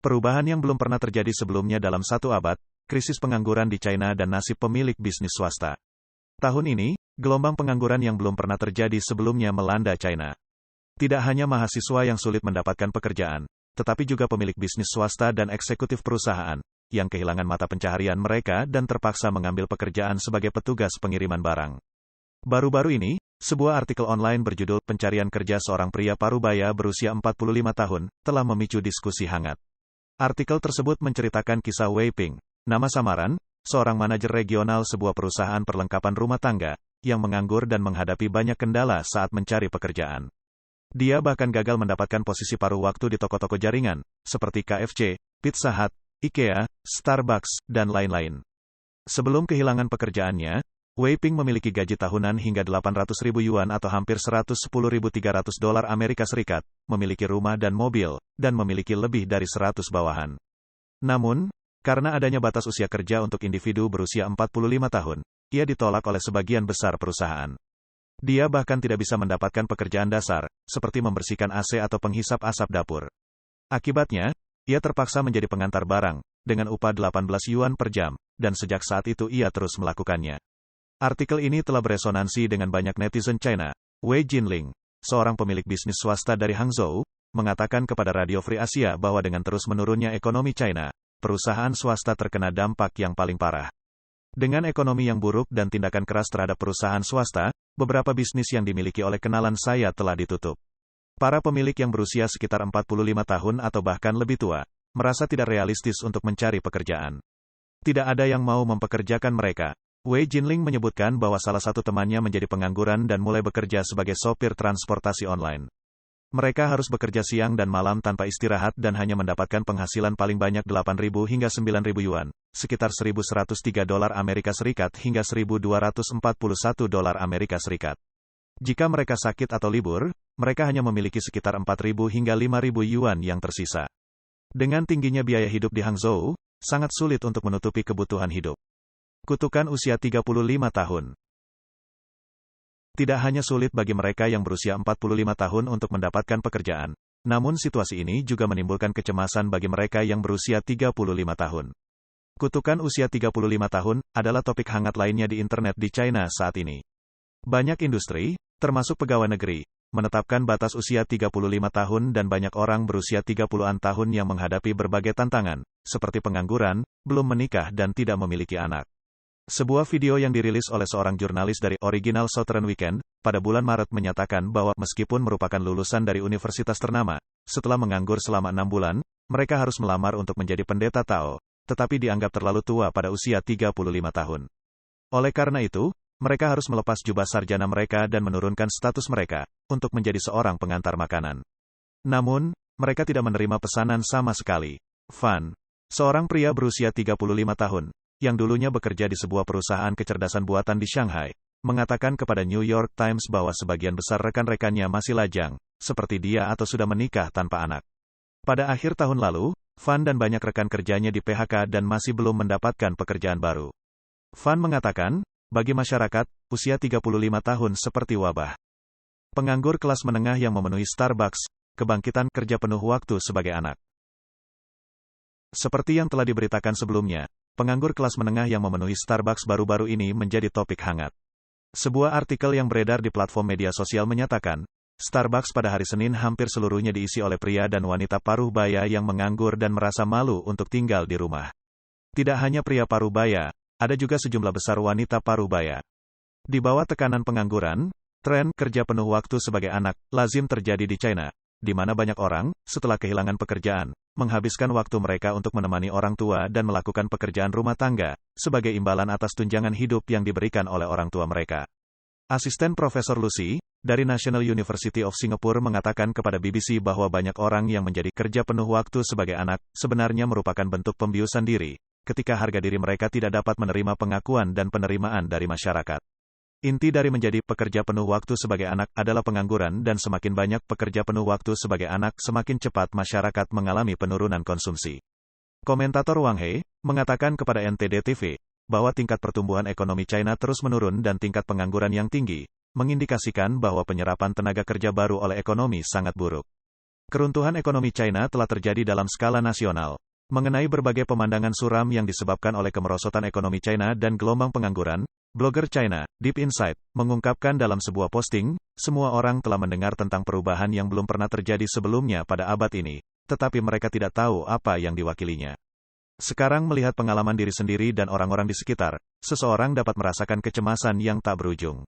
perubahan yang belum pernah terjadi sebelumnya dalam 1 abad, krisis pengangguran di China dan nasib pemilik bisnis swasta. Tahun ini, gelombang pengangguran yang belum pernah terjadi sebelumnya melanda China. Tidak hanya mahasiswa yang sulit mendapatkan pekerjaan, tetapi juga pemilik bisnis swasta dan eksekutif perusahaan, yang kehilangan mata pencaharian mereka dan terpaksa mengambil pekerjaan sebagai petugas pengiriman barang. Baru-baru ini, sebuah artikel online berjudul "Pencarian Kerja Seorang Pria Parubaya Berusia 45 Tahun" telah memicu diskusi hangat. Artikel tersebut menceritakan kisah Wei Ping, nama samaran, seorang manajer regional sebuah perusahaan perlengkapan rumah tangga, yang menganggur dan menghadapi banyak kendala saat mencari pekerjaan. Dia bahkan gagal mendapatkan posisi paruh waktu di toko-toko jaringan, seperti KFC, Pizza Hut, IKEA, Starbucks, dan lain-lain. Sebelum kehilangan pekerjaannya, Wei Ping memiliki gaji tahunan hingga 800.000 yuan atau hampir 110.300 dolar Amerika Serikat, memiliki rumah dan mobil, dan memiliki lebih dari 100 bawahan. Namun, karena adanya batas usia kerja untuk individu berusia 45 tahun, ia ditolak oleh sebagian besar perusahaan. Dia bahkan tidak bisa mendapatkan pekerjaan dasar, seperti membersihkan AC atau penghisap asap dapur. Akibatnya, ia terpaksa menjadi pengantar barang, dengan upah 18 yuan per jam, dan sejak saat itu ia terus melakukannya. Artikel ini telah beresonansi dengan banyak netizen China. Wei Jinling, seorang pemilik bisnis swasta dari Hangzhou, mengatakan kepada Radio Free Asia bahwa dengan terus menurunnya ekonomi China, perusahaan swasta terkena dampak yang paling parah. Dengan ekonomi yang buruk dan tindakan keras terhadap perusahaan swasta, beberapa bisnis yang dimiliki oleh kenalan saya telah ditutup. Para pemilik yang berusia sekitar 45 tahun atau bahkan lebih tua, merasa tidak realistis untuk mencari pekerjaan. Tidak ada yang mau mempekerjakan mereka. Wei Jinling menyebutkan bahwa salah satu temannya menjadi pengangguran dan mulai bekerja sebagai sopir transportasi online. Mereka harus bekerja siang dan malam tanpa istirahat dan hanya mendapatkan penghasilan paling banyak 8.000 hingga 9.000 yuan, sekitar 1.103 dolar Amerika Serikat hingga 1.241 dolar Amerika Serikat. Jika mereka sakit atau libur, mereka hanya memiliki sekitar 4.000 hingga 5.000 yuan yang tersisa. Dengan tingginya biaya hidup di Hangzhou, sangat sulit untuk menutupi kebutuhan hidup. Kutukan usia 35 tahun. Tidak hanya sulit bagi mereka yang berusia 45 tahun untuk mendapatkan pekerjaan, namun situasi ini juga menimbulkan kecemasan bagi mereka yang berusia 35 tahun. Kutukan usia 35 tahun adalah topik hangat lainnya di internet di China saat ini. Banyak industri, termasuk pegawai negeri, menetapkan batas usia 35 tahun dan banyak orang berusia 30-an tahun yang menghadapi berbagai tantangan, seperti pengangguran, belum menikah dan tidak memiliki anak. Sebuah video yang dirilis oleh seorang jurnalis dari Original Southern Weekend, pada bulan Maret menyatakan bahwa meskipun merupakan lulusan dari universitas ternama, setelah menganggur selama 6 bulan, mereka harus melamar untuk menjadi pendeta Tao, tetapi dianggap terlalu tua pada usia 35 tahun. Oleh karena itu, mereka harus melepas jubah sarjana mereka dan menurunkan status mereka, untuk menjadi seorang pengantar makanan. Namun, mereka tidak menerima pesanan sama sekali. Fan, seorang pria berusia 35 tahun, yang dulunya bekerja di sebuah perusahaan kecerdasan buatan di Shanghai, mengatakan kepada New York Times bahwa sebagian besar rekan-rekannya masih lajang, seperti dia atau sudah menikah tanpa anak. Pada akhir tahun lalu, Fan dan banyak rekan kerjanya di PHK dan masih belum mendapatkan pekerjaan baru. Fan mengatakan, bagi masyarakat, usia 35 tahun seperti wabah. Penganggur kelas menengah yang memenuhi Starbucks, kebangkitan kerja penuh waktu sebagai anak. Seperti yang telah diberitakan sebelumnya, penganggur kelas menengah yang memenuhi Starbucks baru-baru ini menjadi topik hangat. Sebuah artikel yang beredar di platform media sosial menyatakan, Starbucks pada hari Senin hampir seluruhnya diisi oleh pria dan wanita paruh baya yang menganggur dan merasa malu untuk tinggal di rumah. Tidak hanya pria paruh baya, ada juga sejumlah besar wanita paruh baya. Di bawah tekanan pengangguran, tren kerja penuh waktu sebagai anak lazim terjadi di China, di mana banyak orang, setelah kehilangan pekerjaan, menghabiskan waktu mereka untuk menemani orang tua dan melakukan pekerjaan rumah tangga, sebagai imbalan atas tunjangan hidup yang diberikan oleh orang tua mereka. Asisten Profesor Lucy, dari National University of Singapore mengatakan kepada BBC bahwa banyak orang yang menjadi kerja penuh waktu sebagai anak, sebenarnya merupakan bentuk pembiusan diri, ketika harga diri mereka tidak dapat menerima pengakuan dan penerimaan dari masyarakat. Inti dari menjadi pekerja penuh waktu sebagai anak adalah pengangguran dan semakin banyak pekerja penuh waktu sebagai anak semakin cepat masyarakat mengalami penurunan konsumsi. Komentator Wang He, mengatakan kepada NTD TV, bahwa tingkat pertumbuhan ekonomi China terus menurun dan tingkat pengangguran yang tinggi, mengindikasikan bahwa penyerapan tenaga kerja baru oleh ekonomi sangat buruk. Keruntuhan ekonomi China telah terjadi dalam skala nasional. Mengenai berbagai pemandangan suram yang disebabkan oleh kemerosotan ekonomi China dan gelombang pengangguran, blogger China, Deep Insight, mengungkapkan dalam sebuah posting, semua orang telah mendengar tentang perubahan yang belum pernah terjadi sebelumnya pada abad ini, tetapi mereka tidak tahu apa yang diwakilinya. Sekarang melihat pengalaman diri sendiri dan orang-orang di sekitar, seseorang dapat merasakan kecemasan yang tak berujung.